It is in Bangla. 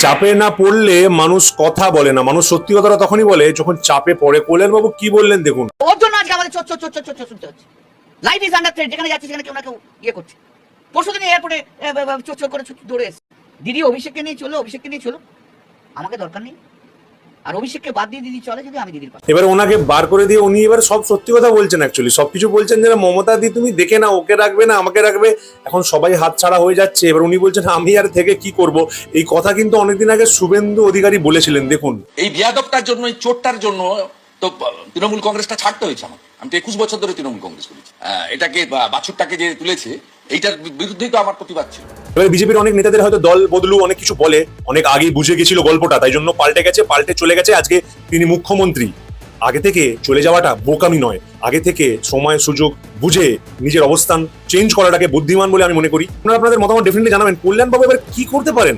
চাপে না পড়লে মানুষ কথা বলে না, মানুষ সত্যি কথাটা তখনই বলে যখন চাপে পড়ে। কল্যাণবাবু কি বললেন দেখুন। ওর জন্য আজকে আমাদের চোর চোর চোর চোর চোর শুনতে হচ্ছে। লাইফ ইজ আন্ডার থ্রেট, যেখানে যাচ্ছে সেখানে কেউ না কেউ ইয়ে করছে। পরশুদিন এয়ারপোর্টে চোর চোর করে দৌড়ে এসে দিদি অভিষেককে নিয়ে চলো, অভিষেককে নিয়ে চলো, আমাকে দরকার নেই। আর অভিষেককে বাদ দিয়ে দিদি চলে যদি আমি দিদির পাশে। এবার ওনাকে বার করে দিয়ে উনি এবার সব সত্যি কথা বলছেন, অ্যাকচুয়ালি সবকিছু বলছেন যে মমতা দি তুমি দেখে না, ওকে রাখবে না আমাকে রাখবে, এখন সবাই হাত ছাড়া হয়ে যাচ্ছে। এবার উনি বলছেন আমি আর থেকে কি করব। এই কথা কিন্তু অনেকদিন আগে শুভেন্দু অধিকারী বলেছিলেন। দেখুন, এই বিয়াদবটার জন্য, এই চোরটার জন্য তো তৃণমূল কংগ্রেসটা ছাড়তে হয়েছে আমার। আমি তো 21 বছর ধরে তৃণমূল কংগ্রেস করেছি। এটাকে বাছুরটাকে যে তুলেছে, এইটার বিরুদ্ধেই তো আমার প্রতিবাদ ছিল। এবার বিজেপির অনেক নেতাদের হয়তো দল বদলু অনেক কিছু বলে, অনেক আগেই বুঝে গেছিল গল্পটা, তাই জন্য পাল্টে গেছে, পাল্টে চলে গেছে। আজকে তিনি মুখ্যমন্ত্রী। আগে থেকে চলে যাওয়াটা বোকামি নয়, আগে থেকে সময় সুযোগ বুঝে নিজের অবস্থান চেঞ্জ করাটাকে বুদ্ধিমান বলে আমি মনে করি। আপনারা আপনাদের মতামত ডেফিনেটলি জানাবেন। কল্যাণবাবু এবার কি করতে পারেন?